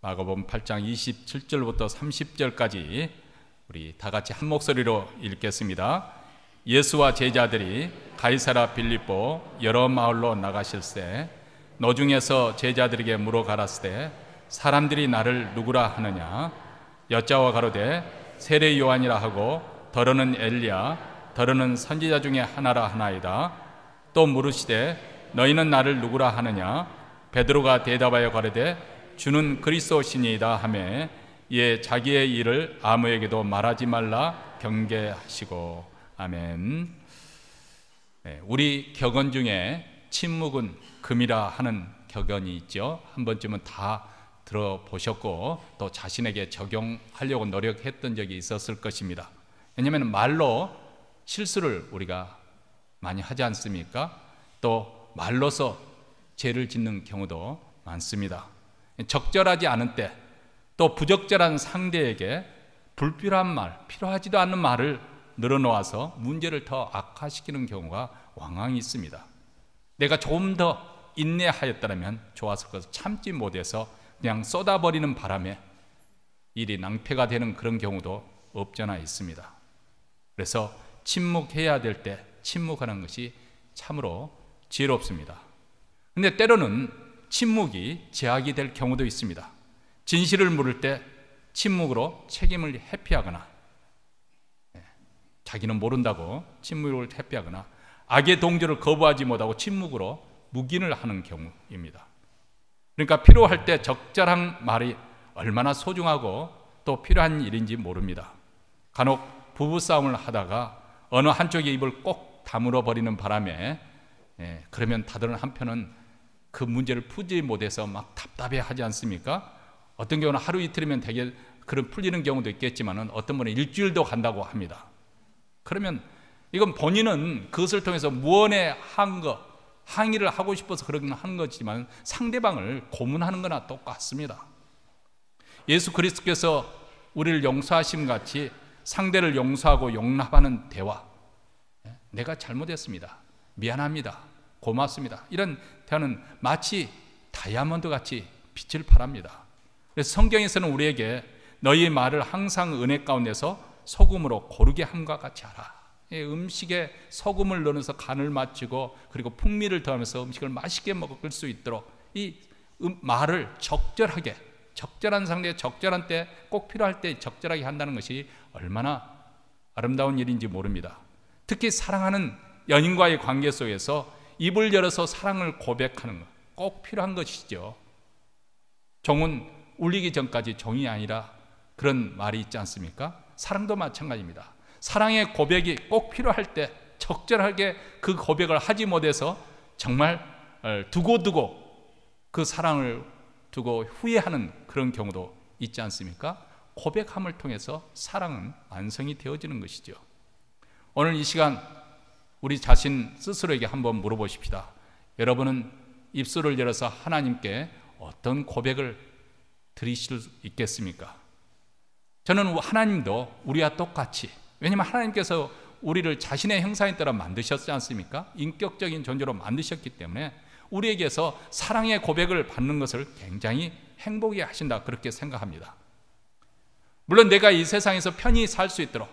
마가복음 8장 27절부터 30절까지 우리 다 같이 한 목소리로 읽겠습니다. 예수와 제자들이 가이사랴 빌립보 여러 마을로 나가실새 노중에서 제자들에게 물어 가라사대 사람들이 나를 누구라 하느냐 여짜와 가로되 세례 요한이라 하고 더러는 엘리야 더러는 선지자 중에 하나라 하나이다. 또 물으시되 너희는 나를 누구라 하느냐 베드로가 대답하여 가로되 주는 그리스도시니이다 하매 이에 자기의 일을 아무에게도 말하지 말라 경계하시고. 아멘. 우리 격언 중에 침묵은 금이라 하는 격언이 있죠. 한 번쯤은 다 들어보셨고 또 자신에게 적용하려고 노력했던 적이 있었을 것입니다. 왜냐하면 말로 실수를 우리가 많이 하지 않습니까? 또 말로서 죄를 짓는 경우도 많습니다. 적절하지 않은 때 또 부적절한 상대에게 불필요한 말, 필요하지도 않은 말을 늘어놓아서 문제를 더 악화시키는 경우가 왕왕 있습니다. 내가 조금 더 인내하였다면 좋았을 것을 참지 못해서 그냥 쏟아버리는 바람에 일이 낭패가 되는 그런 경우도 없잖아 있습니다. 그래서 침묵해야 될 때 침묵하는 것이 참으로 지혜롭습니다. 근데 때로는 침묵이 제약이 될 경우도 있습니다. 진실을 물을 때 침묵으로 책임을 회피하거나 자기는 모른다고 침묵을 회피하거나 악의 동조를 거부하지 못하고 침묵으로 묵인을 하는 경우입니다. 그러니까 필요할 때 적절한 말이 얼마나 소중하고 또 필요한 일인지 모릅니다. 간혹 부부싸움을 하다가 어느 한쪽의 입을 꼭 다물어 버리는 바람에 그러면 다른 한편은 그 문제를 풀지 못해서 막 답답해 하지 않습니까? 어떤 경우는 하루 이틀이면 되게 그런 풀리는 경우도 있겠지만 어떤 분은 일주일도 간다고 합니다. 그러면 이건 본인은 그것을 통해서 무언의 항의를 하고 싶어서 그런 하는 거지만 상대방을 고문하는 거나 똑같습니다. 예수 그리스도께서 우리를 용서하심 같이 상대를 용서하고 용납하는 대화, 내가 잘못했습니다, 미안합니다, 고맙습니다, 이런 대화는 마치 다이아몬드 같이 빛을 발합니다. 그래서 성경에서는 우리에게 너희의 말을 항상 은혜 가운데서 소금으로 고르게 함과 같이 하라. 음식에 소금을 넣어서 간을 맞추고 그리고 풍미를 더하면서 음식을 맛있게 먹을 수 있도록 이 말을 적절하게, 적절한 상대에 적절한 때 꼭 필요할 때 적절하게 한다는 것이 얼마나 아름다운 일인지 모릅니다. 특히 사랑하는 연인과의 관계 속에서 입을 열어서 사랑을 고백하는 것 꼭 필요한 것이죠. 종은 울리기 전까지 종이 아니라 그런 말이 있지 않습니까? 사랑도 마찬가지입니다. 사랑의 고백이 꼭 필요할 때 적절하게 그 고백을 하지 못해서 정말 두고두고 그 사랑을 두고 후회하는 그런 경우도 있지 않습니까? 고백함을 통해서 사랑은 완성이 되어지는 것이죠. 오늘 이 시간 우리 자신 스스로에게 한번 물어보십시다. 여러분은 입술을 열어서 하나님께 어떤 고백을 드리실 수 있겠습니까? 저는 하나님도 우리와 똑같이, 왜냐하면 하나님께서 우리를 자신의 형상에 따라 만드셨지 않습니까? 인격적인 존재로 만드셨기 때문에 우리에게서 사랑의 고백을 받는 것을 굉장히 행복해 하신다, 그렇게 생각합니다. 물론 내가 이 세상에서 편히 살 수 있도록,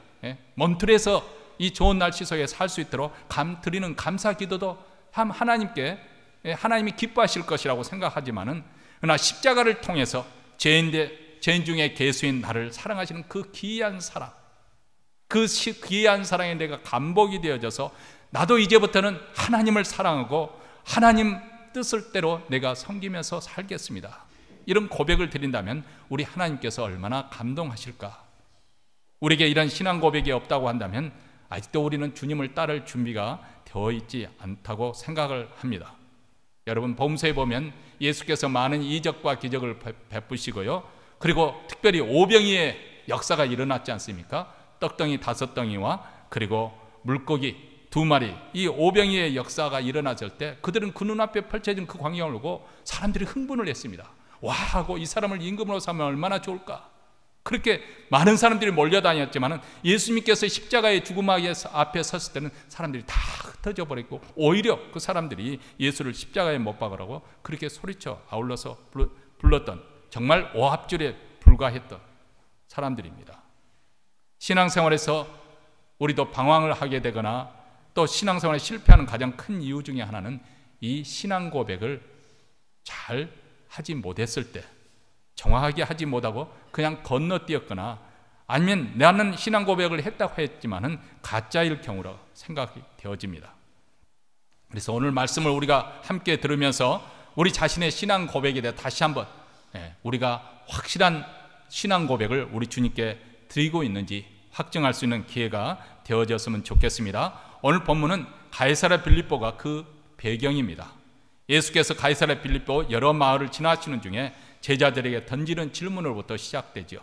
몬트레에서 이 좋은 날씨 속에 살 수 있도록 드리는 감사 기도도 하나님이 기뻐하실 것이라고 생각하지만은, 그러나 십자가를 통해서 죄인 중에 괴수인 나를 사랑하시는 그 귀한 사랑, 그 귀한 사랑에 내가 감복이 되어져서 나도 이제부터는 하나님을 사랑하고 하나님 뜻을대로 내가 섬기면서 살겠습니다, 이런 고백을 드린다면 우리 하나님께서 얼마나 감동하실까. 우리에게 이런 신앙 고백이 없다고 한다면 아직도 우리는 주님을 따를 준비가 되어 있지 않다고 생각을 합니다. 여러분, 복음서에 보면 예수께서 많은 이적과 기적을 베푸시고요, 그리고 특별히 오병이의 역사가 일어났지 않습니까? 떡덩이 5덩이와 그리고 물고기 2마리, 이 오병이의 역사가 일어났을 때 그들은 그 눈앞에 펼쳐진 그 광경을 보고 사람들이 흥분을 했습니다. 와 하고, 이 사람을 임금으로 삼으면 얼마나 좋을까. 그렇게 많은 사람들이 몰려다녔지만 예수님께서 십자가의 죽음 앞에 섰을 때는 사람들이 다 흩어져 버리고, 오히려 그 사람들이 예수를 십자가에 못 박으라고 그렇게 소리쳐 아울러서 불렀던 정말 오합줄에 불과했던 사람들입니다. 신앙생활에서 우리도 방황을 하게 되거나 또 신앙생활에 실패하는 가장 큰 이유 중에 하나는 이 신앙 고백을 잘 하지 못했을 때, 정확하게 하지 못하고 그냥 건너뛰었거나 아니면 나는 신앙 고백을 했다고 했지만은 가짜일 경우로 생각이 되어집니다. 그래서 오늘 말씀을 우리가 함께 들으면서 우리 자신의 신앙 고백에 대해 다시 한번 우리가 확실한 신앙 고백을 우리 주님께 드리고 있는지 확증할 수 있는 기회가 되어졌으면 좋겠습니다. 오늘 본문은 가이사랴 빌립보가 그 배경입니다. 예수께서 가이사랴 빌립보 여러 마을을 지나시는 중에 제자들에게 던지는 질문으로부터 시작되죠.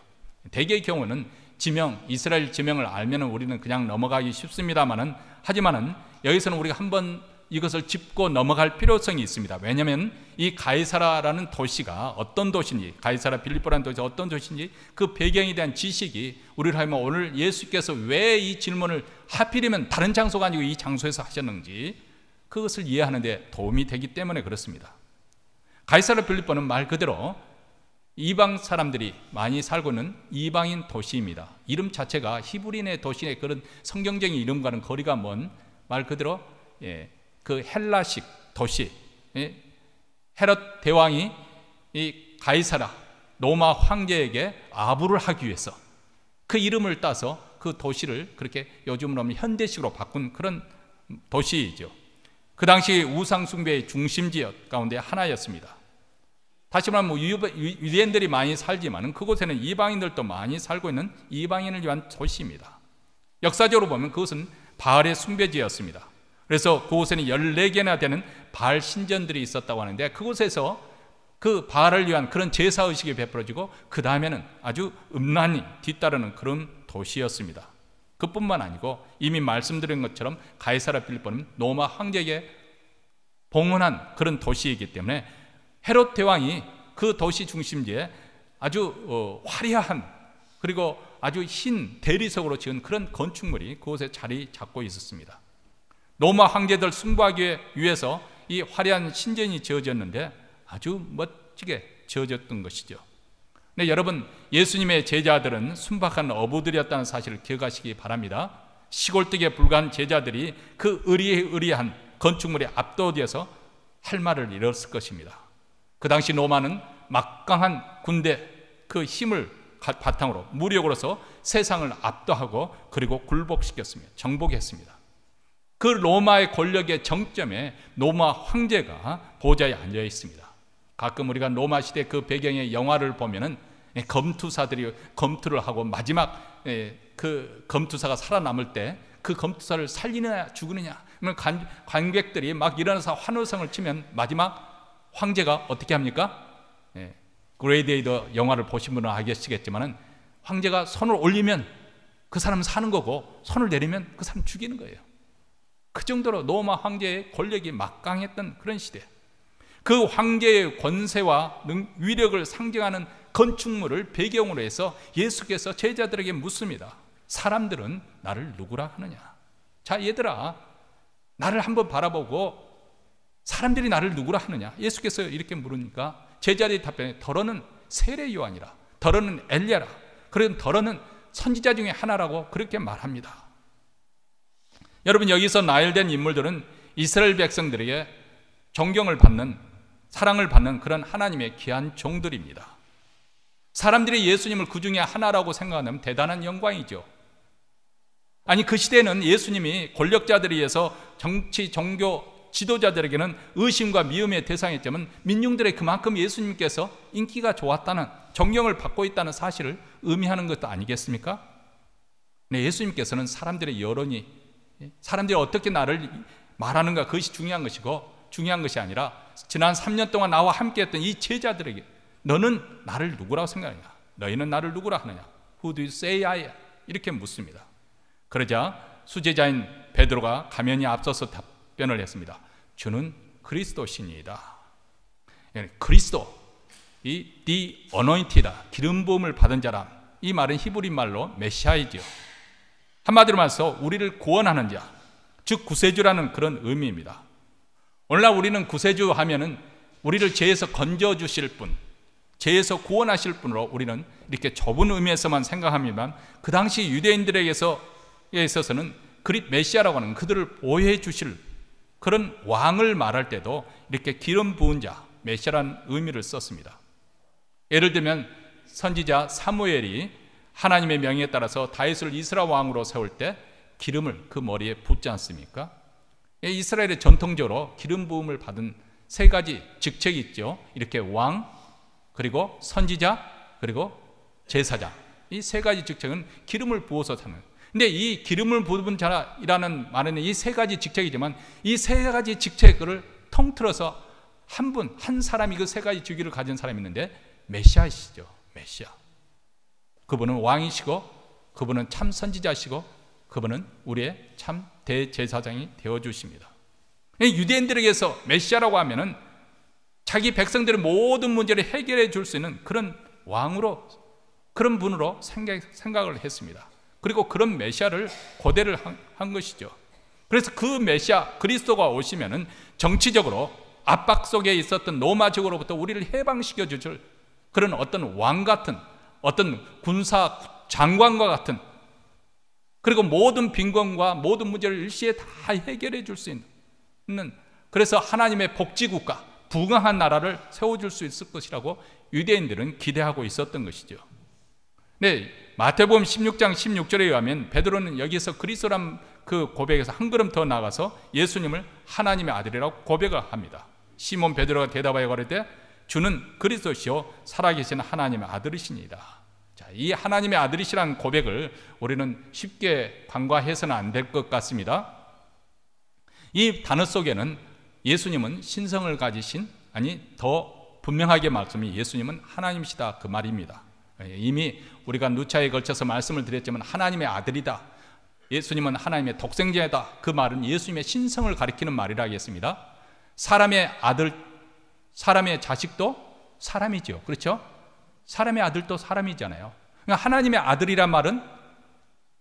대개의 경우는 지명, 이스라엘 지명을 알면 우리는 그냥 넘어가기 쉽습니다만은, 하지만은 여기서는 우리가 한번 이것을 짚고 넘어갈 필요성이 있습니다. 왜냐하면 이 가이사라라는 도시가 어떤 도시인지, 가이사랴 빌립보라는 도시가 어떤 도시인지 그 배경에 대한 지식이 우리를 하면 오늘 예수께서 왜 이 질문을 하필이면 다른 장소가 아니고 이 장소에서 하셨는지 그것을 이해하는 데 도움이 되기 때문에 그렇습니다. 가이사랴 빌립보는 말 그대로 이방 사람들이 많이 살고 있는 이방인 도시입니다. 이름 자체가 히브리인의 도시의 그런 성경적인 이름과는 거리가 먼 말 그대로 그 헬라식 도시, 헤롯 대왕이 이 가이사랴 로마 황제에게 아부를 하기 위해서 그 이름을 따서 그 도시를 그렇게 요즘으로 하면 현대식으로 바꾼 그런 도시이죠. 그 당시 우상 숭배의 중심지 가운데 하나였습니다. 다시 말하면 유대인들이 많이 살지만 그곳에는 이방인들도 많이 살고 있는 이방인을 위한 도시입니다. 역사적으로 보면 그것은 바알의 숭배지였습니다. 그래서 그곳에는 14개나 되는 바알 신전들이 있었다고 하는데 그곳에서 그 바알을 위한 그런 제사의식이 베풀어지고 그 다음에는 아주 음란이 뒤따르는 그런 도시였습니다. 그뿐만 아니고 이미 말씀드린 것처럼 가이사랴 빌립보는 로마 황제에게 봉헌한 그런 도시이기 때문에 헤롯 대왕이 그 도시 중심지에 아주 화려한 그리고 아주 흰 대리석으로 지은 그런 건축물이 그곳에 자리 잡고 있었습니다. 로마 황제들 숭배하기 위해서 이 화려한 신전이 지어졌는데 아주 멋지게 지어졌던 것이죠. 근데 여러분, 예수님의 제자들은 순박한 어부들이었다는 사실을 기억하시기 바랍니다. 시골뜨기에 불과한 제자들이 그 의리한 건축물에 압도되어서 할 말을 잃었을 것입니다. 그 당시 로마는 막강한 군대 그 힘을 바탕으로 무력으로서 세상을 압도하고 그리고 굴복시켰습니다. 정복했습니다. 그 로마의 권력의 정점에 로마 황제가 보좌에 앉아 있습니다. 가끔 우리가 로마 시대 그 배경의 영화를 보면은 검투사들이 검투를 하고 마지막 그 검투사가 살아남을 때 그 검투사를 살리느냐 죽이느냐, 관객들이 막 일어나서 환호성을 치면 마지막 황제가 어떻게 합니까? 그레이데이더 영화를 보신 분은 아시겠지만은 황제가 손을 올리면 그 사람은 사는 거고 손을 내리면 그 사람 죽이는 거예요. 그 정도로 로마 황제의 권력이 막강했던 그런 시대, 그 황제의 권세와 위력을 상징하는 건축물을 배경으로 해서 예수께서 제자들에게 묻습니다. 사람들은 나를 누구라 하느냐? 자, 얘들아, 나를 한번 바라보고 사람들이 나를 누구라 하느냐? 예수께서 이렇게 물으니까 제자들이 답변해, 더러는 세례 요한이라, 더러는 엘리야라, 그런 더러는 선지자 중에 하나라고 그렇게 말합니다. 여러분, 여기서 나열된 인물들은 이스라엘 백성들에게 존경을 받는, 사랑을 받는 그런 하나님의 귀한 종들입니다. 사람들이 예수님을 그 중에 하나라고 생각하면 대단한 영광이죠. 아니, 그 시대에는 예수님이 권력자들에 의해서 정치, 종교 지도자들에게는 의심과 미움의 대상이었지만 민중들의 그만큼 예수님께서 인기가 좋았다는, 존경을 받고 있다는 사실을 의미하는 것도 아니겠습니까? 네, 예수님께서는 사람들의 여론이, 사람들이 어떻게 나를 말하는가, 그것이 중요한 것이고, 중요한 것이 아니라 지난 3년 동안 나와 함께했던 이 제자들에게 너는 나를 누구라고 생각하냐? 너희는 나를 누구라 하느냐? Who do you say I am? 이렇게 묻습니다. 그러자 수제자인 베드로가 가면이 앞서서 답변을 했습니다. 주는 그리스도시니이다. 그리스도, 이 the anointed, 기름 부음을 받은 자라. 이 말은 히브리 말로 메시아이죠. 한마디로 말해서 우리를 구원하는 자, 즉 구세주라는 그런 의미입니다. 오늘날 우리는 구세주 하면은 우리를 죄에서 건져 주실 분, 죄에서 구원하실 분으로 우리는 이렇게 좁은 의미에서만 생각합니다만, 그 당시 유대인들에게 있어서는 메시아라고 하는 그들을 보호해 주실 그런 왕을 말할 때도 이렇게 기름 부은 자, 메시아라는 의미를 썼습니다. 예를 들면 선지자 사무엘이 하나님의 명령에 따라서 다윗을 이스라엘 왕으로 세울 때 기름을 그 머리에 붓지 않습니까? 이스라엘의 전통적으로 기름 부음을 받은 세 가지 직책이 있죠. 이렇게 왕, 그리고 선지자, 그리고 제사장. 이 세 가지 직책은 기름을 부어서 사는. 근데 이 기름을 부은 자라는 말에는 이 세 가지 직책이지만, 이 세 가지 직책을 통틀어서 한 사람이 그 세 가지 직위를 가진 사람이 있는데 메시아이시죠. 메시아. 그분은 왕이시고, 그분은 참 선지자시고, 그분은 우리의 참 대제사장이 되어주십니다. 유대인들에게서 메시아라고 하면은 자기 백성들의 모든 문제를 해결해 줄 수 있는 그런 왕으로, 그런 분으로 생각을 했습니다. 그리고 그런 메시아를 고대를 한 것이죠. 그래서 그 메시아 그리스도가 오시면은 정치적으로 압박 속에 있었던 로마적으로부터 우리를 해방시켜 주실 그런 어떤 왕 같은, 어떤 군사 장관과 같은, 그리고 모든 빈곤과 모든 문제를 일시에 다 해결해 줄 수 있는, 그래서 하나님의 복지국가, 부강한 나라를 세워줄 수 있을 것이라고 유대인들은 기대하고 있었던 것이죠. 네, 마태복음 16장 16절에 의하면 베드로는 여기서 그리스도란 그 고백에서 한 걸음 더 나가서 예수님을 하나님의 아들이라고 고백을 합니다. 시몬 베드로가 대답하여 가로되 주는 그리스도시요 살아계신 하나님의 아들이시니이다. 자, 이 하나님의 아들이시라는 고백을 우리는 쉽게 간과해서는 안 될 것 같습니다. 이 단어 속에는 예수님은 신성을 가지신, 아니 더 분명하게 말씀이 예수님은 하나님이시다 그 말입니다. 이미 우리가 누차에 걸쳐서 말씀을 드렸지만 하나님의 아들이다, 예수님은 하나님의 독생자이다, 그 말은 예수님의 신성을 가리키는 말이라 하겠습니다. 사람의 아들, 사람의 자식도 사람이죠. 그렇죠? 사람의 아들도 사람이잖아요. 그러니까 하나님의 아들이란 말은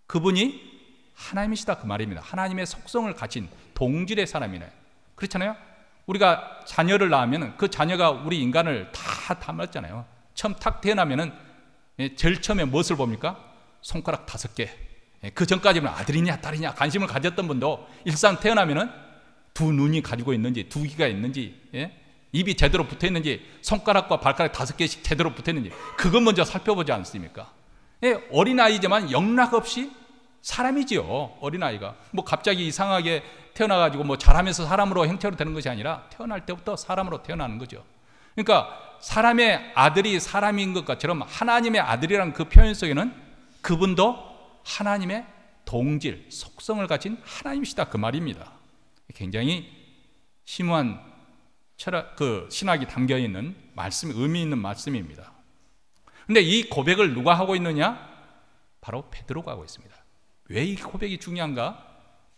그분이 하나님이시다 그 말입니다. 하나님의 속성을 가진 동질의 사람이네. 그렇잖아요. 우리가 자녀를 낳으면 그 자녀가 우리 인간을 다 담았잖아요. 처음 탁 태어나면은 제일 처음에 무엇을 봅니까? 손가락 5개. 그 전까지는 아들이냐 딸이냐 관심을 가졌던 분도 일상 태어나면은 두 눈이 가지고 있는지, 두 귀가 있는지, 입이 제대로 붙어 있는지, 손가락과 발가락 5개씩 제대로 붙어 있는지, 그것 먼저 살펴보지 않습니까? 어린아이지만 영락 없이 사람이지요. 어린아이가 뭐 갑자기 이상하게 태어나가지고 뭐 잘하면서 사람으로 형체로 되는 것이 아니라 태어날 때부터 사람으로 태어나는 거죠. 그러니까 사람의 아들이 사람인 것처럼 하나님의 아들이라는 그 표현 속에는 그분도 하나님의 동질, 속성을 가진 하나님이시다 그 말입니다. 굉장히 심오한 신학이 담겨 있는 말씀, 의미 있는 말씀입니다. 근데 이 고백을 누가 하고 있느냐? 바로 베드로가 하고 있습니다. 왜 이 고백이 중요한가?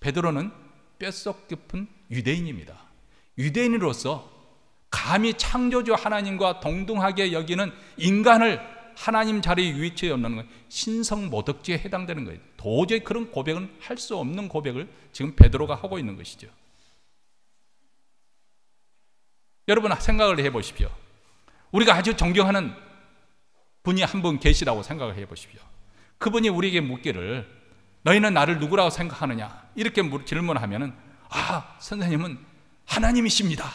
베드로는 뼛속 깊은 유대인입니다. 유대인으로서 감히 창조주 하나님과 동등하게 여기는 인간을 하나님 자리에 위치해 놓는 건 신성모독죄에 해당되는 거예요. 도저히 그런 고백은 할 수 없는 고백을 지금 베드로가 하고 있는 것이죠. 여러분 생각을 해보십시오. 우리가 아주 존경하는 분이 한 분 계시다고 생각을 해보십시오. 그분이 우리에게 묻기를 너희는 나를 누구라고 생각하느냐 이렇게 질문하면은 선생님은 하나님이십니다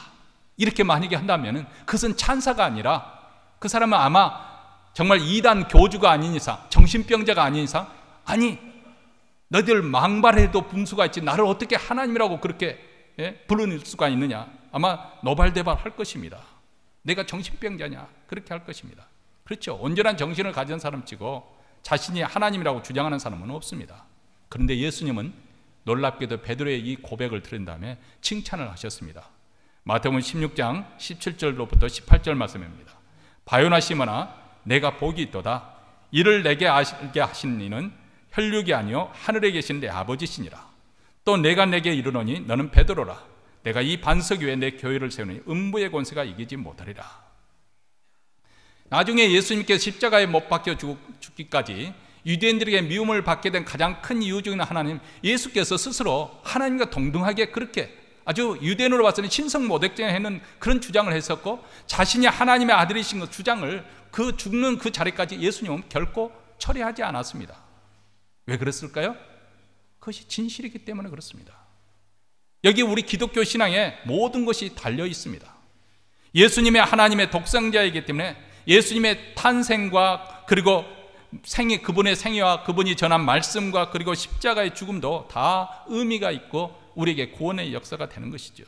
이렇게 만약에 한다면은 그것은 찬사가 아니라 그 사람은 아마 정말 이단 교주가 아닌 이상, 정신병자가 아닌 이상, 아니 너희들 망발해도 분수가 있지 나를 어떻게 하나님이라고 그렇게 부를 수가 있느냐, 아마 노발대발 할 것입니다. 내가 정신병자냐 그렇게 할 것입니다. 그렇죠. 온전한 정신을 가진 사람치고 자신이 하나님이라고 주장하는 사람은 없습니다. 그런데 예수님은 놀랍게도 베드로의 이 고백을 들은 다음에 칭찬을 하셨습니다. 마태복음 16장 17절로부터 18절 말씀입니다. 바요나 시몬아 내가 복이 있도다. 이를 내게 알게 하신 이는 혈육이 아니요 하늘에 계신 내 아버지시니라. 또 내가 내게 이르노니 너는 베드로라. 내가 이 반석 위에 내 교회를 세우니 음부의 권세가 이기지 못하리라. 나중에 예수님께서 십자가에 못 박혀 죽기까지 유대인들에게 미움을 받게 된 가장 큰 이유 중에 하나는 예수께서 스스로 하나님과 동등하게 그렇게 아주 유대인으로 봐서는 신성 모독죄하는 그런 주장을 했었고, 자신이 하나님의 아들이신 그 주장을 그 죽는 그 자리까지 예수님은 결코 철회하지 않았습니다. 왜 그랬을까요? 그것이 진실이기 때문에 그렇습니다. 여기 우리 기독교 신앙에 모든 것이 달려 있습니다. 예수님의 하나님의 독생자이기 때문에 예수님의 탄생과 그리고 그분의 생애와 그분이 전한 말씀과 그리고 십자가의 죽음도 다 의미가 있고 우리에게 구원의 역사가 되는 것이죠.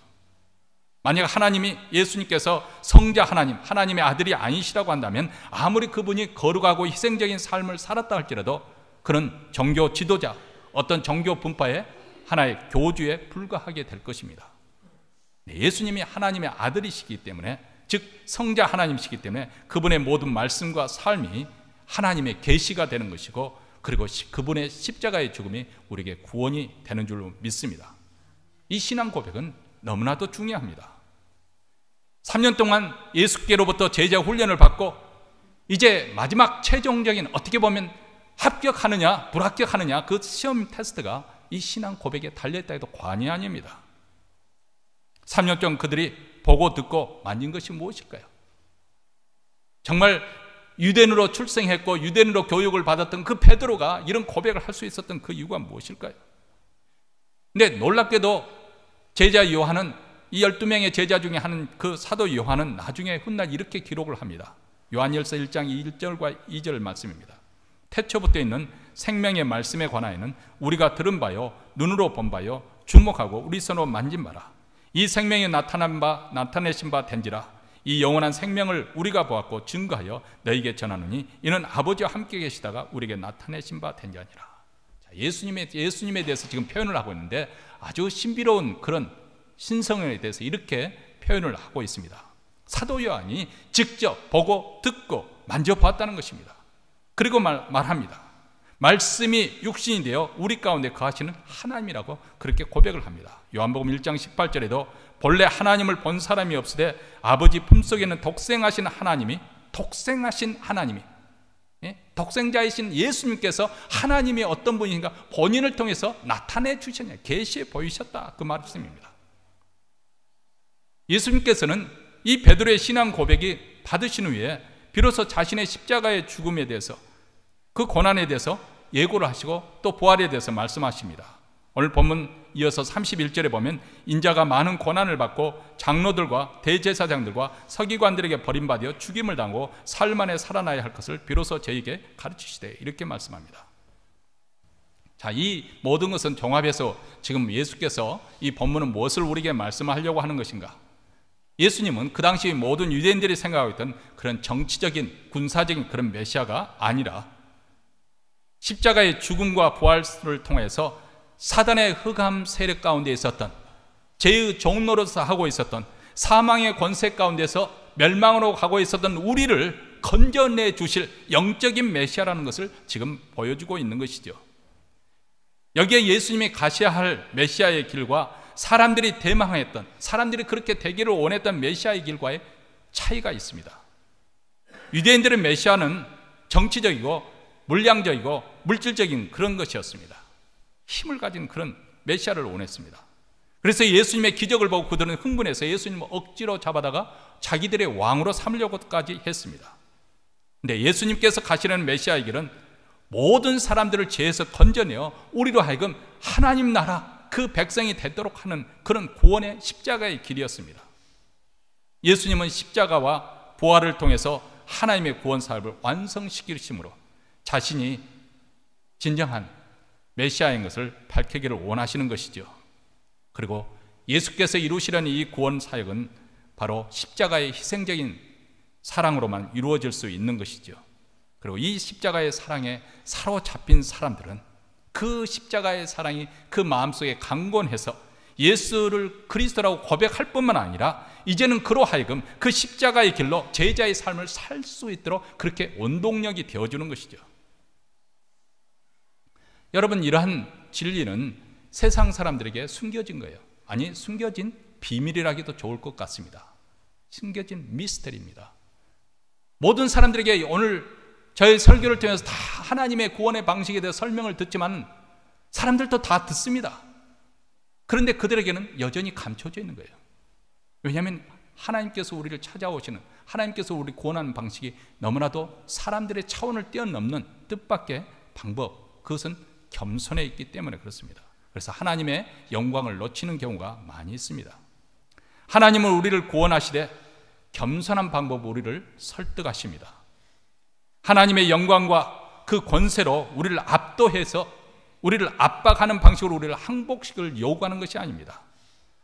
만약 하나님이, 예수님께서 성자 하나님, 하나님의 아들이 아니시라고 한다면 아무리 그분이 거룩하고 희생적인 삶을 살았다 할지라도 그런 종교 지도자, 어떤 종교 분파의 하나의 교주에 불과하게 될 것입니다. 예수님이 하나님의 아들이시기 때문에, 즉 성자 하나님이시기 때문에 그분의 모든 말씀과 삶이 하나님의 계시가 되는 것이고, 그리고 그분의 십자가의 죽음이 우리에게 구원이 되는 줄로 믿습니다. 이 신앙 고백은 너무나도 중요합니다. 3년 동안 예수께로부터 제자 훈련을 받고 이제 마지막 최종적인, 어떻게 보면 합격하느냐 불합격하느냐 그 시험 테스트가 이 신앙 고백에 달려있다 해도 과언이 아닙니다. 3년 동안 그들이 보고 듣고 만진 것이 무엇일까요? 정말 유대인으로 출생했고 유대인으로 교육을 받았던 그 베드로가 이런 고백을 할 수 있었던 그 이유가 무엇일까요? 근데 놀랍게도 제자 요한은, 이 12명의 제자 중에 한 그 사도 요한은 나중에 훗날 이렇게 기록을 합니다. 요한일서 1장 1절과 2절 말씀입니다. 태초부터 있는 생명의 말씀에 관하여는 우리가 들은 바요 눈으로 본 바요 주목하고 우리 손으로 만진 바라. 이 생명이 나타내신 바 된지라. 이 영원한 생명을 우리가 보았고 증거하여 너희에게 전하노니 이는 아버지와 함께 계시다가 우리에게 나타내신 바 된지 아니라. 예수님에 대해서 지금 표현을 하고 있는데 아주 신비로운 그런 신성에 대해서 이렇게 표현을 하고 있습니다. 사도 요한이 직접 보고 듣고 만져보았다는 것입니다. 그리고 말합니다. 말씀이 육신이 되어 우리 가운데 거하시는 하나님이라고 그렇게 고백을 합니다. 요한복음 1장 18절에도 본래 하나님을 본 사람이 없으되 아버지 품속에는 독생하신 하나님이 독생자이신 예수님께서 하나님이 어떤 분인가 본인을 통해서 나타내 주셨냐, 계시해 보이셨다, 그 말씀입니다. 예수님께서는 이 베드로의 신앙 고백이 받으신 후에 비로소 자신의 십자가의 죽음에 대해서, 그 고난에 대해서 예고를 하시고 또 부활에 대해서 말씀하십니다. 오늘 본문 이어서 31절에 보면 인자가 많은 고난을 받고 장로들과 대제사장들과 서기관들에게 버림받아 죽임을 당하고 사흘 만에 살아나야 할 것을 비로소 저에게 가르치시되, 이렇게 말씀합니다. 자, 이 모든 것은 종합해서 지금 예수께서 이 본문은 무엇을 우리에게 말씀하려고 하는 것인가? 예수님은 그 당시 모든 유대인들이 생각하고 있던 그런 정치적인 군사적인 그런 메시아가 아니라 십자가의 죽음과 부활을 통해서 사단의 흑암 세력 가운데 있었던, 죄의 종로로서 하고 있었던, 사망의 권세 가운데서 멸망으로 가고 있었던 우리를 건져내 주실 영적인 메시아라는 것을 지금 보여주고 있는 것이죠. 여기에 예수님이 가셔야 할 메시아의 길과 사람들이 대망했던, 사람들이 그렇게 되기를 원했던 메시아의 길과의 차이가 있습니다. 유대인들의 메시아는 정치적이고 물량적이고 물질적인 그런 것이었습니다. 힘을 가진 그런 메시아를 원했습니다. 그래서 예수님의 기적을 보고 그들은 흥분해서 예수님을 억지로 잡아다가 자기들의 왕으로 삼으려고까지 했습니다. 근데 예수님께서 가시는 메시아의 길은 모든 사람들을 죄에서 건져내어 우리로 하여금 하나님 나라 그 백성이 되도록 하는 그런 구원의 십자가의 길이었습니다. 예수님은 십자가와 부활을 통해서 하나님의 구원 사업을 완성시키심으로 자신이 진정한 메시아인 것을 밝히기를 원하시는 것이죠. 그리고 예수께서 이루시려는 이 구원 사역은 바로 십자가의 희생적인 사랑으로만 이루어질 수 있는 것이죠. 그리고 이 십자가의 사랑에 사로잡힌 사람들은 그 십자가의 사랑이 그 마음속에 강건해서 예수를 그리스도라고 고백할 뿐만 아니라 이제는 그로 하여금 그 십자가의 길로 제자의 삶을 살 수 있도록 그렇게 원동력이 되어주는 것이죠. 여러분, 이러한 진리는 세상 사람들에게 숨겨진 거예요. 아니, 숨겨진 비밀이라기도 좋을 것 같습니다. 숨겨진 미스터리입니다. 모든 사람들에게 오늘 저의 설교를 통해서 다 하나님의 구원의 방식에 대해서 설명을 듣지만 사람들도 다 듣습니다. 그런데 그들에게는 여전히 감춰져 있는 거예요. 왜냐하면 하나님께서 우리를 찾아오시는, 하나님께서 우리를 구원하는 방식이 너무나도 사람들의 차원을 뛰어넘는 뜻밖의 방법, 그것은 겸손에 있기 때문에 그렇습니다. 그래서 하나님의 영광을 놓치는 경우가 많이 있습니다. 하나님은 우리를 구원하시되 겸손한 방법으로 우리를 설득하십니다. 하나님의 영광과 그 권세로 우리를 압도해서 우리를 압박하는 방식으로 우리를 항복시키기를 요구하는 것이 아닙니다.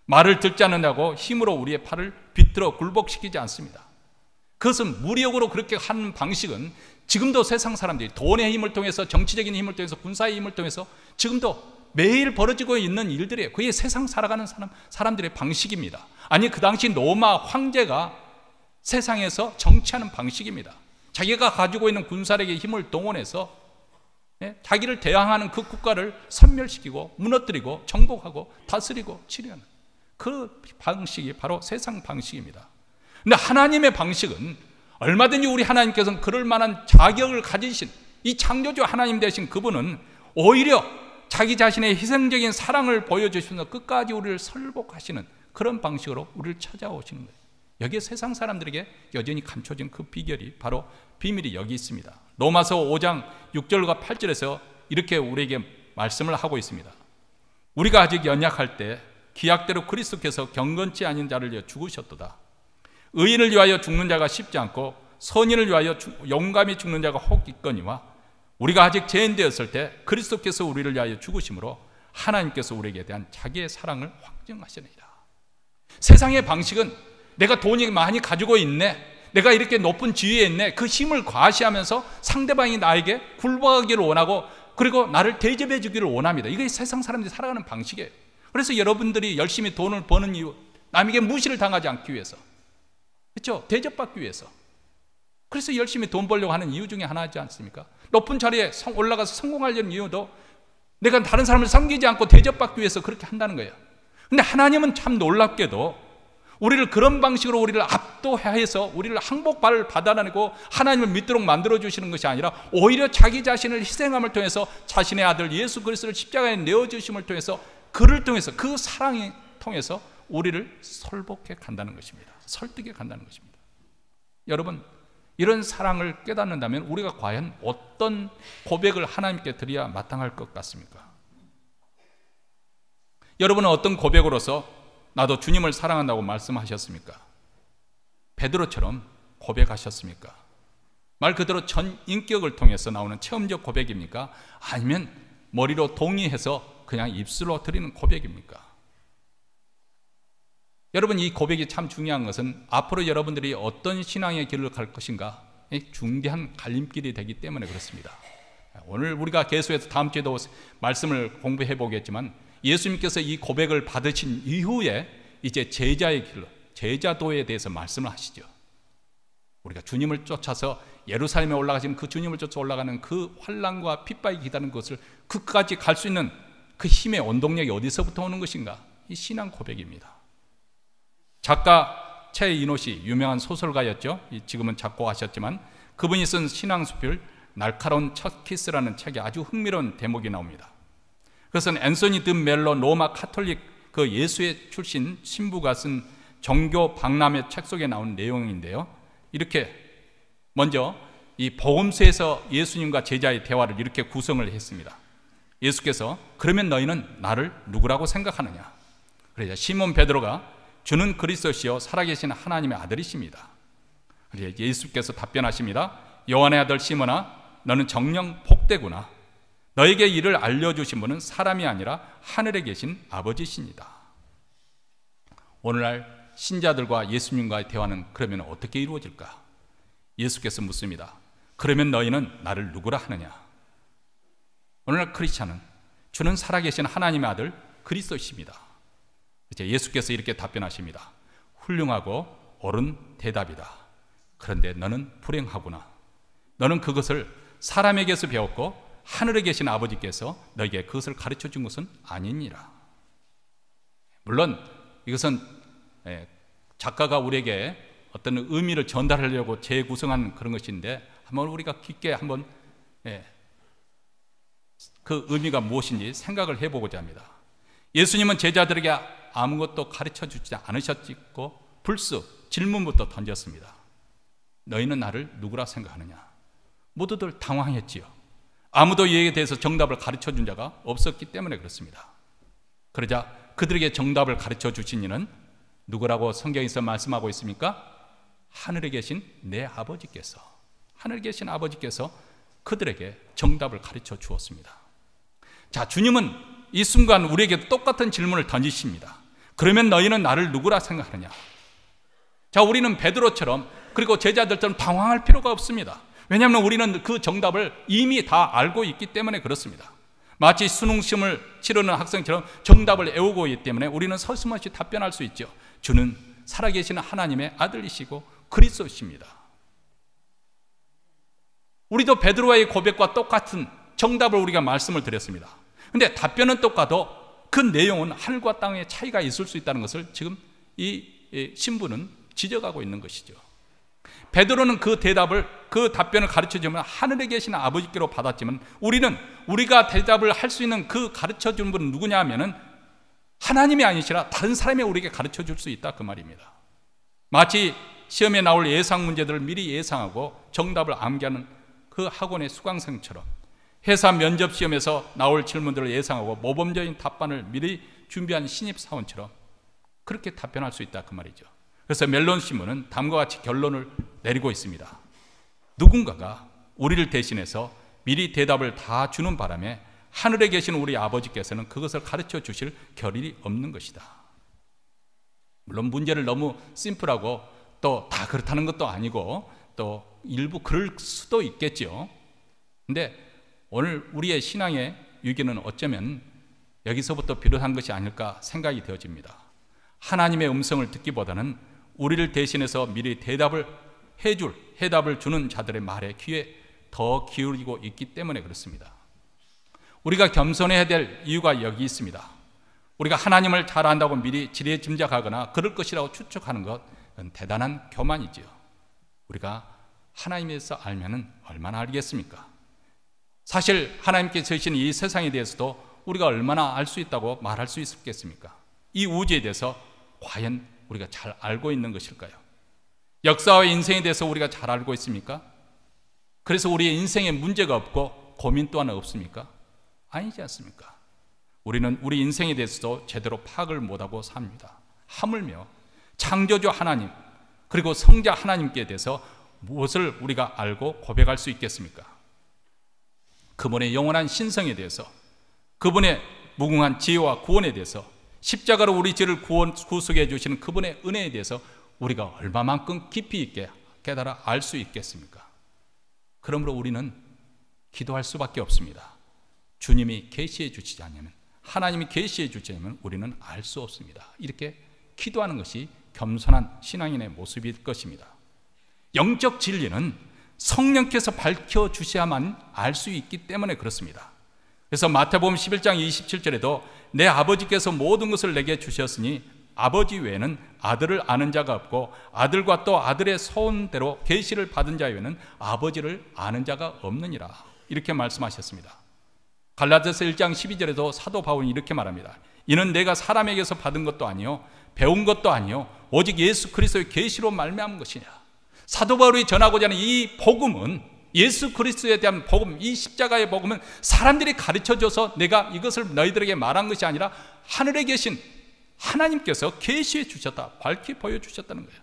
말을 듣지 않는다고 힘으로 우리의 팔을 비틀어 굴복시키지 않습니다. 그것은 무력으로 그렇게 하는 방식은 지금도 세상 사람들이 돈의 힘을 통해서, 정치적인 힘을 통해서, 군사의 힘을 통해서 지금도 매일 벌어지고 있는 일들이에요. 그게 세상 살아가는 사람들의 방식입니다. 아니, 그 당시 로마 황제가 세상에서 정치하는 방식입니다. 자기가 가지고 있는 군사력의 힘을 동원해서 자기를 대항하는 그 국가를 섬멸시키고 무너뜨리고 정복하고 다스리고 치료하는 그 방식이 바로 세상 방식입니다. 근데 하나님의 방식은 얼마든지 우리 하나님께서는 그럴 만한 자격을 가지신 이 창조주 하나님 되신 그분은 오히려 자기 자신의 희생적인 사랑을 보여주시면서 끝까지 우리를 설복하시는 그런 방식으로 우리를 찾아오시는 거예요. 여기에 세상 사람들에게 여전히 감춰진 그 비결이, 바로 비밀이 여기 있습니다. 로마서 5장 6절과 8절에서 이렇게 우리에게 말씀을 하고 있습니다. 우리가 아직 연약할 때 기약대로 그리스도께서 경건치 아닌 자를 위하여 죽으셨도다. 의인을 위하여 죽는 자가 쉽지 않고 선인을 위하여 용감히 죽는 자가 혹 있거니와 우리가 아직 죄인 되었을 때 그리스도께서 우리를 위하여 죽으심으로 하나님께서 우리에게 대한 자기의 사랑을 확증하시느니라. 세상의 방식은 내가 돈이 많이 가지고 있네, 내가 이렇게 높은 지위에 있네, 그 힘을 과시하면서 상대방이 나에게 굴복하기를 원하고 그리고 나를 대접해 주기를 원합니다. 이게 세상 사람들이 살아가는 방식이에요. 그래서 여러분들이 열심히 돈을 버는 이유, 남에게 무시를 당하지 않기 위해서, 그렇죠? 대접받기 위해서. 그래서 열심히 돈 벌려고 하는 이유 중에 하나지 않습니까? 높은 자리에 올라가서 성공하려는 이유도 내가 다른 사람을 섬기지 않고 대접받기 위해서 그렇게 한다는 거예요. 근데 하나님은 참 놀랍게도 우리를 그런 방식으로 우리를 압도해서 우리를 항복을 받아내고 하나님을 믿도록 만들어주시는 것이 아니라 오히려 자기 자신을 희생함을 통해서 자신의 아들 예수 그리스도를 십자가에 내어주심을 통해서, 그를 통해서, 그 사랑을 통해서 우리를 설복해 간다는 것입니다. 설득해 간다는 것입니다. 여러분, 이런 사랑을 깨닫는다면 우리가 과연 어떤 고백을 하나님께 드려야 마땅할 것 같습니까? 여러분은 어떤 고백으로서 나도 주님을 사랑한다고 말씀하셨습니까? 베드로처럼 고백하셨습니까? 말 그대로 전 인격을 통해서 나오는 체험적 고백입니까? 아니면 머리로 동의해서 그냥 입술로 드리는 고백입니까? 여러분, 이 고백이 참 중요한 것은 앞으로 여러분들이 어떤 신앙의 길을 갈 것인가, 중대한 갈림길이 되기 때문에 그렇습니다. 오늘 우리가 계속해서 다음 주에도 말씀을 공부해 보겠지만, 예수님께서 이 고백을 받으신 이후에 이제 제자의 길로, 제자도에 대해서 말씀을 하시죠. 우리가 주님을 쫓아서 예루살렘에 올라가시는 그 주님을 쫓아 올라가는 그 환난과 핍박이 기다리는 것을 끝까지 갈 수 있는 그 힘의 원동력이 어디서부터 오는 것인가? 이 신앙 고백입니다. 작가 최인호 씨, 유명한 소설가였죠. 지금은 작곡하셨지만 그분이 쓴 신앙수필 날카로운 첫 키스라는 책에 아주 흥미로운 대목이 나옵니다. 그것은 앤소니 드 멜로 로마 카톨릭 그 예수회 출신 신부가 쓴 종교 박람회 책 속에 나온 내용인데요. 이렇게 먼저 이 복음서에서 예수님과 제자의 대화를 이렇게 구성을 했습니다. 예수께서 그러면 너희는 나를 누구라고 생각하느냐? 그래서 시몬 베드로가 주는 그리스도시요 살아계신 하나님의 아들이십니다. 그래서 예수께서 답변하십니다. 요한의 아들 시몬아, 너는 정녕 복되구나. 너에게 이를 알려주신 분은 사람이 아니라 하늘에 계신 아버지십니다. 오늘날 신자들과 예수님과의 대화는 그러면 어떻게 이루어질까? 예수께서 묻습니다. 그러면 너희는 나를 누구라 하느냐? 오늘날 크리스찬은 주는 살아계신 하나님의 아들 그리스도십니다. 이제 예수께서 이렇게 답변하십니다. 훌륭하고 옳은 대답이다. 그런데 너는 불행하구나. 너는 그것을 사람에게서 배웠고 하늘에 계신 아버지께서 너에게 그것을 가르쳐 준 것은 아니니라. 물론 이것은 작가가 우리에게 어떤 의미를 전달하려고 재구성한 그런 것인데 한번 우리가 깊게 한번 그 의미가 무엇인지 생각을 해보고자 합니다. 예수님은 제자들에게 아무것도 가르쳐 주지 않으셨고 불쑥 질문부터 던졌습니다. 너희는 나를 누구라 생각하느냐? 모두들 당황했지요. 아무도 이에 대해서 정답을 가르쳐 준 자가 없었기 때문에 그렇습니다. 그러자 그들에게 정답을 가르쳐 주신 이는 누구라고 성경에서 말씀하고 있습니까? 하늘에 계신 내 아버지께서, 하늘에 계신 아버지께서 그들에게 정답을 가르쳐 주었습니다. 자, 주님은 이 순간 우리에게 똑같은 질문을 던지십니다. 그러면 너희는 나를 누구라 생각하느냐? 자, 우리는 베드로처럼 그리고 제자들처럼 당황할 필요가 없습니다. 왜냐하면 우리는 그 정답을 이미 다 알고 있기 때문에 그렇습니다. 마치 수능 시험을 치르는 학생처럼 정답을 외우고 있기 때문에 우리는 서슴없이 답변할 수 있죠. 주는 살아계시는 하나님의 아들이시고 그리스도십니다. 우리도 베드로의 고백과 똑같은 정답을 우리가 말씀을 드렸습니다. 그런데 답변은 똑같아도 그 내용은 하늘과 땅의 차이가 있을 수 있다는 것을 지금 이 신부는 지적하고 있는 것이죠. 베드로는 그 답변을 가르쳐주면 하늘에 계신 아버지께로 받았지만 우리가 대답을 할 수 있는 그 가르쳐주는 분은 누구냐 하면은 하나님이 아니시라 다른 사람이 우리에게 가르쳐줄 수 있다, 그 말입니다. 마치 시험에 나올 예상 문제들을 미리 예상하고 정답을 암기하는 그 학원의 수강생처럼 회사 면접 시험에서 나올 질문들을 예상하고 모범적인 답변을 미리 준비한 신입사원처럼 그렇게 답변할 수 있다, 그 말이죠. 그래서 멜론 신문은 다음과 같이 결론을 내리고 있습니다. 누군가가 우리를 대신해서 미리 대답을 다 주는 바람에 하늘에 계신 우리 아버지께서는 그것을 가르쳐 주실 겨를이 없는 것이다. 물론 문제를 너무 심플하고 또 다 그렇다는 것도 아니고 또 일부 그럴 수도 있겠죠. 근데 오늘 우리의 신앙의 위기는 어쩌면 여기서부터 비롯한 것이 아닐까 생각이 되어집니다. 하나님의 음성을 듣기보다는 우리를 대신해서 미리 해답을 주는 자들의 말에 귀에 더 기울이고 있기 때문에 그렇습니다. 우리가 겸손해야 될 이유가 여기 있습니다. 우리가 하나님을 잘 안다고 미리 지레짐작하거나 그럴 것이라고 추측하는 것은 대단한 교만이지요. 우리가 하나님에서 알면은 얼마나 알겠습니까? 사실 하나님께서 주신 이 세상에 대해서도 우리가 얼마나 알 수 있다고 말할 수 있겠습니까? 이 우주에 대해서 과연 우리가 잘 알고 있는 것일까요? 역사와 인생에 대해서 우리가 잘 알고 있습니까? 그래서 우리의 인생에 문제가 없고 고민 또한 없습니까? 아니지 않습니까? 우리는 우리 인생에 대해서도 제대로 파악을 못하고 삽니다. 하물며 창조주 하나님 그리고 성자 하나님께 대해서 무엇을 우리가 알고 고백할 수 있겠습니까? 그분의 영원한 신성에 대해서, 그분의 무궁한 지혜와 구원에 대해서, 십자가로 우리 죄를 구속해 주시는 그분의 은혜에 대해서 우리가 얼마만큼 깊이 있게 깨달아 알 수 있겠습니까? 그러므로 우리는 기도할 수밖에 없습니다. 주님이 계시해 주시지 않으면, 하나님이 계시해 주지 않으면 우리는 알 수 없습니다. 이렇게 기도하는 것이 겸손한 신앙인의 모습일 것입니다. 영적 진리는 성령께서 밝혀주셔야만 알 수 있기 때문에 그렇습니다. 그래서 마태복음 11장 27절에도 내 아버지께서 모든 것을 내게 주셨으니 아버지 외에는 아들을 아는 자가 없고 아들과 또 아들의 소원대로 계시를 받은 자 외에는 아버지를 아는 자가 없느니라, 이렇게 말씀하셨습니다. 갈라디아서 1장 12절에도 사도 바울이 이렇게 말합니다. 이는 내가 사람에게서 받은 것도 아니요 배운 것도 아니요 오직 예수 그리스도의 계시로 말미암은 것이냐. 사도 바울이 전하고자 하는 이 복음은, 예수 그리스도에 대한 복음, 이 십자가의 복음은 사람들이 가르쳐줘서 내가 이것을 너희들에게 말한 것이 아니라 하늘에 계신 하나님께서 계시해 주셨다, 밝히 보여주셨다는 거예요.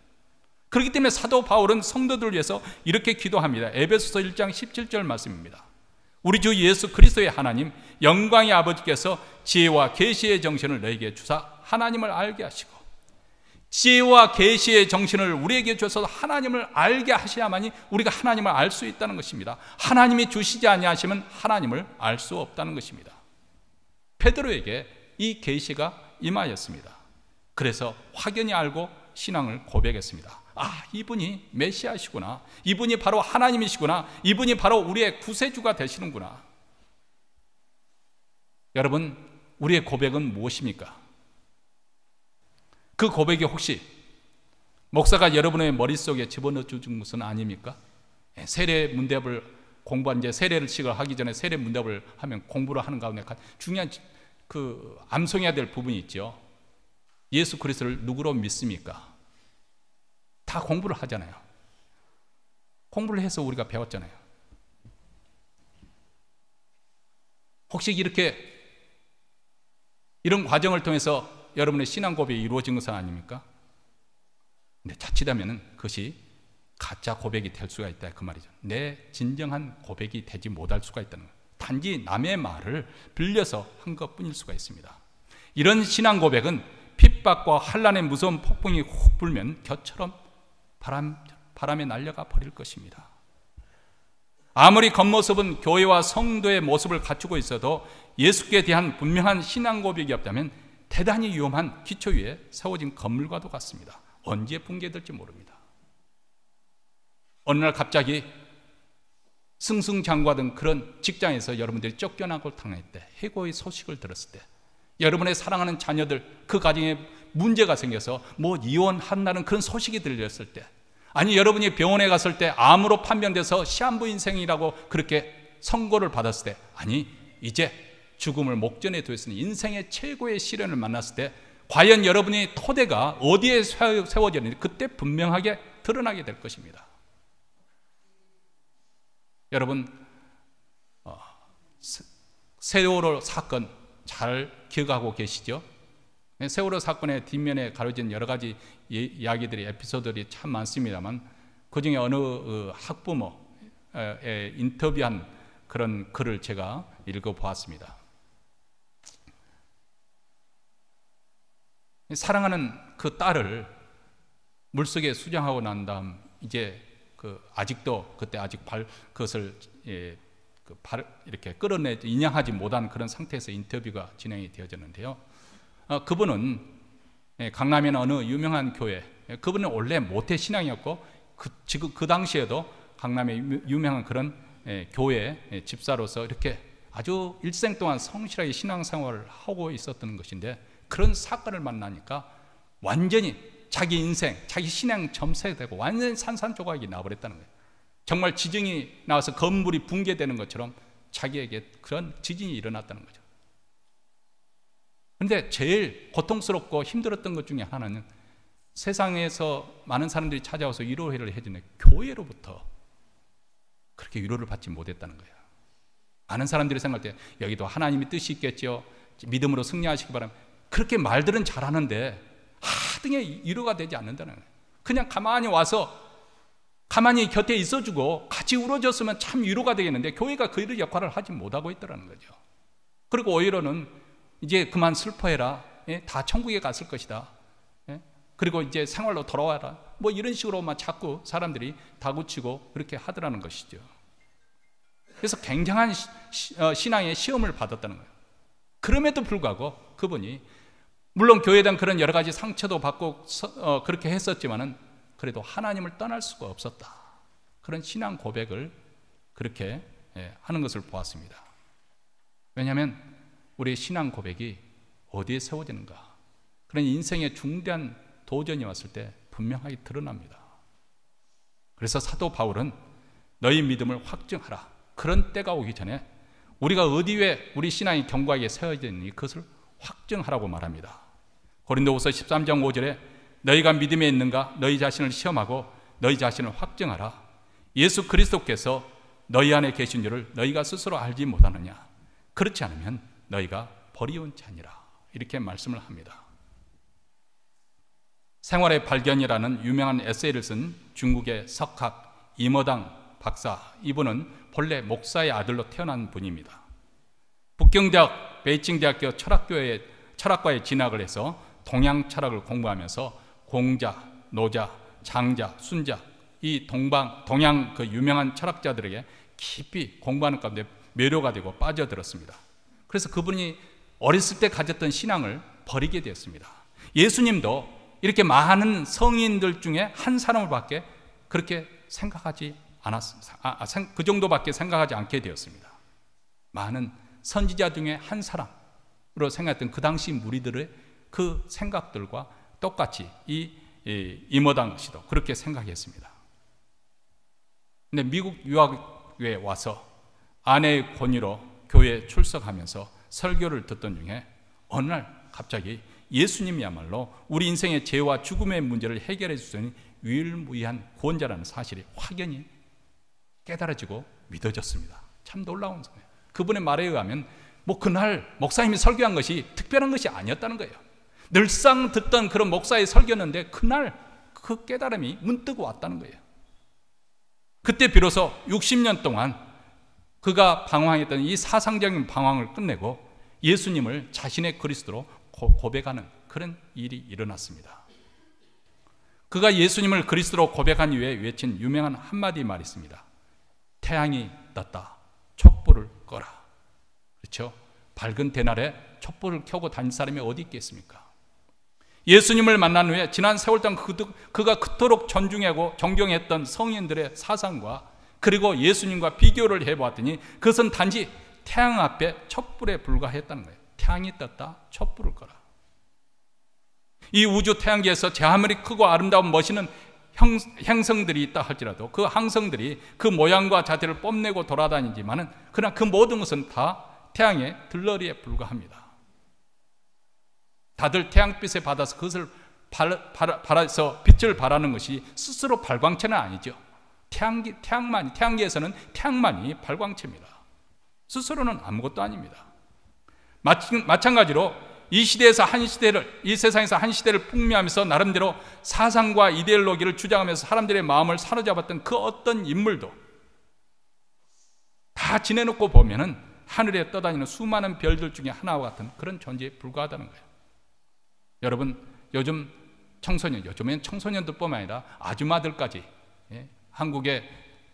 그렇기 때문에 사도 바울은 성도들을 위해서 이렇게 기도합니다. 에베소서 1장 17절 말씀입니다. 우리 주 예수 그리스도의 하나님 영광의 아버지께서 지혜와 계시의 정신을 너희에게 주사 하나님을 알게 하시고, 지혜와 계시의 정신을 우리에게 주셔서 하나님을 알게 하셔야만이 우리가 하나님을 알 수 있다는 것입니다. 하나님이 주시지 아니하시면 하나님을 알 수 없다는 것입니다. 베드로에게 이 계시가 임하였습니다. 그래서 확연히 알고 신앙을 고백했습니다. 아, 이분이 메시아시구나, 이분이 바로 하나님이시구나, 이분이 바로 우리의 구세주가 되시는구나. 여러분, 우리의 고백은 무엇입니까? 그 고백이 혹시 목사가 여러분의 머릿속에 집어넣어 준 것은 아닙니까? 세례 문답을 공부한, 이제 세례식을 하기 전에 세례 문답을 하면 공부를 하는 가운데 중요한 암송해야 될 부분이 있죠. 예수 그리스도를 누구로 믿습니까? 다 공부를 하잖아요. 공부를 해서 우리가 배웠잖아요. 혹시 이런 과정을 통해서 여러분의 신앙 고백이 이루어진 것은 아닙니까? 근데 자칫하면 그것이 가짜 고백이 될 수가 있다, 그 말이죠. 내 진정한 고백이 되지 못할 수가 있다는 거예요. 단지 남의 말을 빌려서 한 것뿐일 수가 있습니다. 이런 신앙 고백은 핍박과 환난의 무서운 폭풍이 훅 불면 겨처럼 바람에 날려가 버릴 것입니다. 아무리 겉모습은 교회와 성도의 모습을 갖추고 있어도 예수께 대한 분명한 신앙 고백이 없다면 대단히 위험한 기초 위에 세워진 건물과도 같습니다. 언제 붕괴될지 모릅니다. 어느 날 갑자기 승승장구하던 그런 직장에서 여러분들이 쫓겨나고 당할 때, 해고의 소식을 들었을 때, 여러분의 사랑하는 자녀들 그 가정에 문제가 생겨서 이혼한다는 그런 소식이 들렸을 때, 아니 여러분이 병원에 갔을 때 암으로 판명돼서 시한부 인생이라고 그렇게 선고를 받았을 때, 아니 이제 죽음을 목전에 두었으니 인생의 최고의 시련을 만났을 때 과연 여러분의 토대가 어디에 세워졌는지 그때 분명하게 드러나게 될 것입니다. 여러분 세월호 사건 잘 기억하고 계시죠? 세월호 사건의 뒷면에 가려진 여러 가지 이야기들이, 에피소드들이 참 많습니다만 그중에 어느 학부모의 인터뷰한 그런 글을 제가 읽어보았습니다. 사랑하는 그 딸을 물속에 수장하고 난 다음 이제 아직도 그때 아직 그것을 이렇게 끌어내 인양하지 못한 그런 상태에서 인터뷰가 진행이 되어졌는데요. 그분은 강남에 어느 유명한 교회, 그분은 원래 모태 신앙이었고 지금 그 당시에도 강남의 유명한 그런 교회 집사로서 이렇게 아주 일생 동안 성실하게 신앙생활을 하고 있었던 것인데, 그런 사건을 만나니까 완전히 자기 인생, 자기 신앙 점세되고 완전히 산산조각이 나버렸다는 거예요. 정말 지진이 나와서 건물이 붕괴되는 것처럼 자기에게 그런 지진이 일어났다는 거죠. 그런데 제일 고통스럽고 힘들었던 것 중에 하나는 세상에서 많은 사람들이 찾아와서 위로회를 해주는 교회로부터 그렇게 위로를 받지 못했다는 거예요. 많은 사람들이 생각할 때 여기도 하나님의 뜻이 있겠죠, 믿음으로 승리하시기 바랍니다, 그렇게 말들은 잘하는데 하등에 위로가 되지 않는다는 거예요. 그냥 가만히 와서 가만히 곁에 있어주고 같이 울어줬으면 참 위로가 되겠는데 교회가 그 역할을 하지 못하고 있더라는 거죠. 그리고 오히려는 이제 그만 슬퍼해라, 다 천국에 갔을 것이다, 그리고 이제 생활로 돌아와라, 이런 식으로만 자꾸 사람들이 다구치고 그렇게 하더라는 것이죠. 그래서 굉장한 신앙의 시험을 받았다는 거예요. 그럼에도 불구하고 그분이 물론 교회에 대한 그런 여러 가지 상처도 받고 그렇게 했었지만은 그래도 하나님을 떠날 수가 없었다, 그런 신앙 고백을 그렇게 하는 것을 보았습니다. 왜냐하면 우리의 신앙 고백이 어디에 세워지는가, 그런 인생의 중대한 도전이 왔을 때 분명하게 드러납니다. 그래서 사도 바울은 너희 믿음을 확증하라, 그런 때가 오기 전에 우리가 어디에 우리 신앙이 견고하게 세워져 있는지 그것을 확증하라고 말합니다. 고린도후서 13장 5절에 너희가 믿음에 있는가 너희 자신을 시험하고 너희 자신을 확증하라, 예수 그리스도께서 너희 안에 계신 줄을 너희가 스스로 알지 못하느냐, 그렇지 않으면 너희가 버리운 자니라, 이렇게 말씀을 합니다. 생활의 발견이라는 유명한 에세이를 쓴 중국의 석학 이머당 박사, 이분은 본래 목사의 아들로 태어난 분입니다. 북경대학 베이징대학교 철학과에 진학을 해서 동양 철학을 공부하면서 공자, 노자, 장자, 순자, 이 동양 그 유명한 철학자들에게 깊이 공부하는 가운데 매료가 되고 빠져들었습니다. 그래서 그분이 어렸을 때 가졌던 신앙을 버리게 되었습니다. 예수님도 이렇게 많은 성인들 중에 한 사람을밖에 그렇게 생각하지 않았습니다. 그 정도밖에 생각하지 않게 되었습니다. 많은 선지자 중에 한 사람으로 생각했던 그 당시 무리들의 그 생각들과 똑같이 이머당 씨도 그렇게 생각했습니다. 근데 미국 유학에 와서 아내의 권유로 교회에 출석하면서 설교를 듣던 중에 어느 날 갑자기 예수님이야말로 우리 인생의 죄와 죽음의 문제를 해결해 주시는 유일무이한 구원자라는 사실이 확연히 깨달아지고 믿어졌습니다. 참 놀라운 거예요. 그분의 말에 의하면 그날 목사님이 설교한 것이 특별한 것이 아니었다는 거예요. 늘상 듣던 그런 목사의 설교였는데 그날 그 깨달음이 문득 왔다는 거예요. 그때 비로소 60년 동안 그가 방황했던 이 사상적인 방황을 끝내고 예수님을 자신의 그리스도로 고백하는 그런 일이 일어났습니다. 그가 예수님을 그리스도로 고백한 이후에 외친 유명한 한마디 말이 있습니다. 태양이 떴다. 촛불을 꺼라. 그렇죠? 밝은 대날에 촛불을 켜고 다닐 사람이 어디 있겠습니까? 예수님을 만난 후에 지난 세월 동안 그가 그토록 존중하고 존경했던 성인들의 사상과 그리고 예수님과 비교를 해보았더니 그것은 단지 태양 앞에 촛불에 불과했다는 거예요. 태양이 떴다. 촛불을 꺼라. 이 우주 태양계에서 제 아무리 크고 아름다운 멋있는 행성들이 있다 할지라도 그 항성들이 그 모양과 자태를 뽐내고 돌아다니지만은 그러나 그 모든 것은 다 태양의 들러리에 불과합니다. 다들 태양빛에 받아서 그것을 발아서 빛을 발하는 것이 스스로 발광체는 아니죠. 태양계에서는 태양만이 발광체입니다. 스스로는 아무것도 아닙니다. 마찬가지로 이 세상에서 한 시대를 풍미하면서 나름대로 사상과 이데올로기를 주장하면서 사람들의 마음을 사로잡았던 그 어떤 인물도 다 지내놓고 보면은 하늘에 떠다니는 수많은 별들 중에 하나와 같은 그런 존재에 불과하다는 거예요. 여러분, 요즘엔 청소년들뿐만 아니라 아줌마들까지 한국의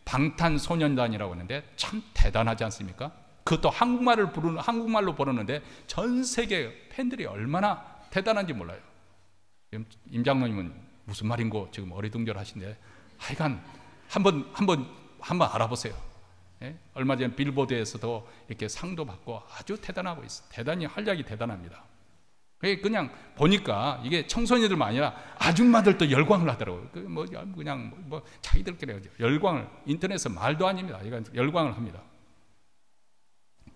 방탄소년단이라고 하는데 참 대단하지 않습니까? 그것도 한국말로 부르는데 전 세계 팬들이 얼마나 대단한지 몰라요. 임 장로님은 무슨 말인고 지금 어리둥절하신데 하여간 한번 알아보세요. 얼마 전에 빌보드에서도 이렇게 상도 받고 아주 대단하고 있어요. 대단히 활약이 대단합니다. 그냥 보니까 이게 청소년들만 아니라 아줌마들도 열광을 하더라고요. 그냥 자기들끼리 열광을, 인터넷에서 말도 아닙니다. 열광을 합니다.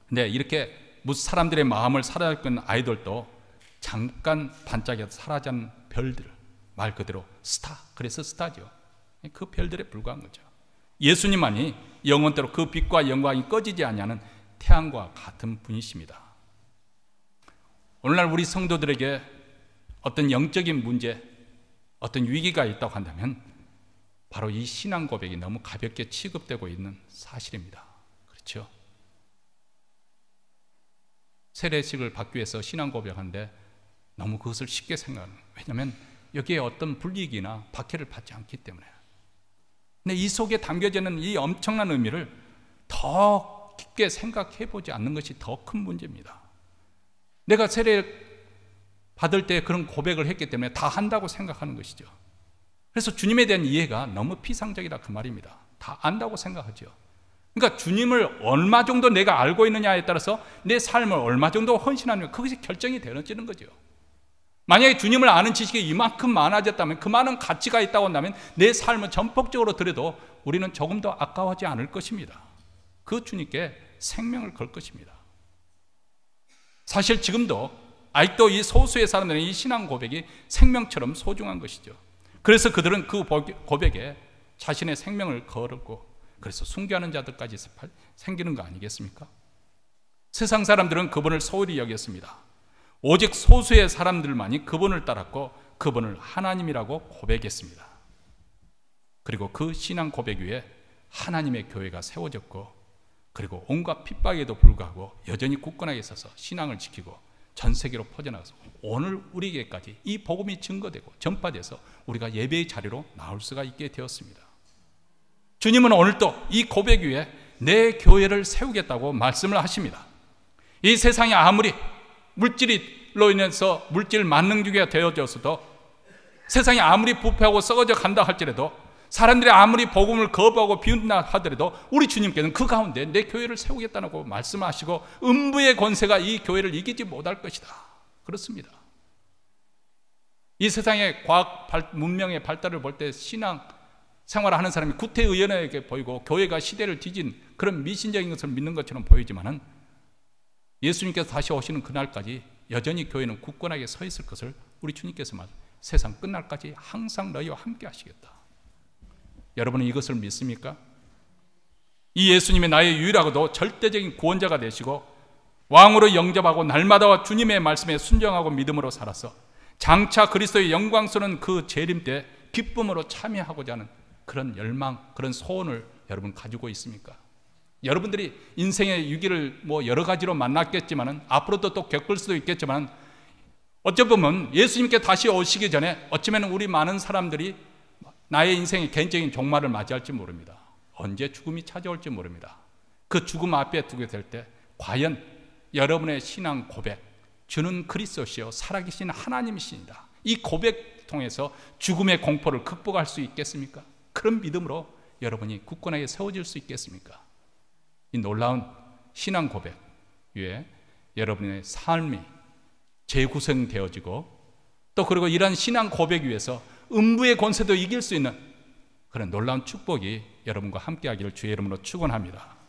근데 이렇게 사람들의 마음을 사로잡은 아이돌도 잠깐 반짝여서 사라진 별들, 말 그대로 스타, 그래서 스타죠. 그 별들에 불과한 거죠. 예수님만이 영원토록 그 빛과 영광이 꺼지지 않냐는 태양과 같은 분이십니다. 오늘날 우리 성도들에게 어떤 영적인 문제, 어떤 위기가 있다고 한다면 바로 이 신앙 고백이 너무 가볍게 취급되고 있는 사실입니다. 그렇죠? 세례식을 받기 위해서 신앙 고백하는데 너무 그것을 쉽게 생각하는 거예요. 왜냐하면 여기에 어떤 불이익이나 박해를 받지 않기 때문에. 근데 이 속에 담겨져 있는 이 엄청난 의미를 더 깊게 생각해 보지 않는 것이 더 큰 문제입니다. 내가 세례 받을 때 그런 고백을 했기 때문에 다 한다고 생각하는 것이죠. 그래서 주님에 대한 이해가 너무 피상적이다 그 말입니다. 다 안다고 생각하죠. 그러니까 주님을 얼마 정도 내가 알고 있느냐에 따라서 내 삶을 얼마 정도 헌신하느냐, 그것이 결정이 되어지는 거죠. 만약에 주님을 아는 지식이 이만큼 많아졌다면, 그 많은 가치가 있다고 한다면 내 삶을 전폭적으로 들여도 우리는 조금 더 아까워하지 않을 것입니다. 그 주님께 생명을 걸 것입니다. 사실 지금도 아직도 이 소수의 사람들은 이 신앙 고백이 생명처럼 소중한 것이죠. 그래서 그들은 그 고백에 자신의 생명을 걸었고, 그래서 순교하는 자들까지 생기는 거 아니겠습니까? 세상 사람들은 그분을 소홀히 여겼습니다. 오직 소수의 사람들만이 그분을 따랐고 그분을 하나님이라고 고백했습니다. 그리고 그 신앙 고백 위에 하나님의 교회가 세워졌고, 그리고 온갖 핍박에도 불구하고 여전히 굳건하게 서서 신앙을 지키고 전 세계로 퍼져나가서 오늘 우리에게까지 이 복음이 증거되고 전파돼서 우리가 예배의 자리로 나올 수가 있게 되었습니다. 주님은 오늘도 이 고백 위에 내 교회를 세우겠다고 말씀을 하십니다. 이 세상이 아무리 물질로 인해서 물질 만능주의가 되어져서도, 세상이 아무리 부패하고 썩어져 간다 할지라도, 사람들이 아무리 복음을 거부하고 비웃나 하더라도 우리 주님께서는 그 가운데 내 교회를 세우겠다고 말씀하시고 음부의 권세가 이 교회를 이기지 못할 것이다. 그렇습니다. 이 세상의 과학 문명의 발달을 볼 때 신앙 생활하는 사람이 구태의연하게 보이고 교회가 시대를 뒤진 그런 미신적인 것을 믿는 것처럼 보이지만은 예수님께서 다시 오시는 그날까지 여전히 교회는 굳건하게 서 있을 것을 우리 주님께서 세상 끝날까지 항상 너희와 함께 하시겠다. 여러분은 이것을 믿습니까? 이 예수님이 나의 유일하고도 절대적인 구원자가 되시고 왕으로 영접하고 날마다 주님의 말씀에 순종하고 믿음으로 살아서 장차 그리스도의 영광스러운 그 재림 때 기쁨으로 참여하고자 하는 그런 열망, 그런 소원을 여러분 가지고 있습니까? 여러분들이 인생의 위기를 여러 가지로 만났겠지만 앞으로도 또 겪을 수도 있겠지만 어쩌면 예수님께 다시 오시기 전에 어쩌면 우리 많은 사람들이 나의 인생의 개인적인 종말을 맞이할지 모릅니다. 언제 죽음이 찾아올지 모릅니다. 그 죽음 앞에 두게 될 때 과연 여러분의 신앙 고백, 주는 그리스도시요 살아계신 하나님이십니다, 이 고백 통해서 죽음의 공포를 극복할 수 있겠습니까? 그런 믿음으로 여러분이 굳건하게 세워질 수 있겠습니까? 이 놀라운 신앙 고백 위에 여러분의 삶이 재구성되어지고 또 그리고 이런 신앙 고백 위에서 음부의 권세도 이길 수 있는 그런 놀라운 축복이 여러분과 함께 하기를 주의 이름으로 축원합니다.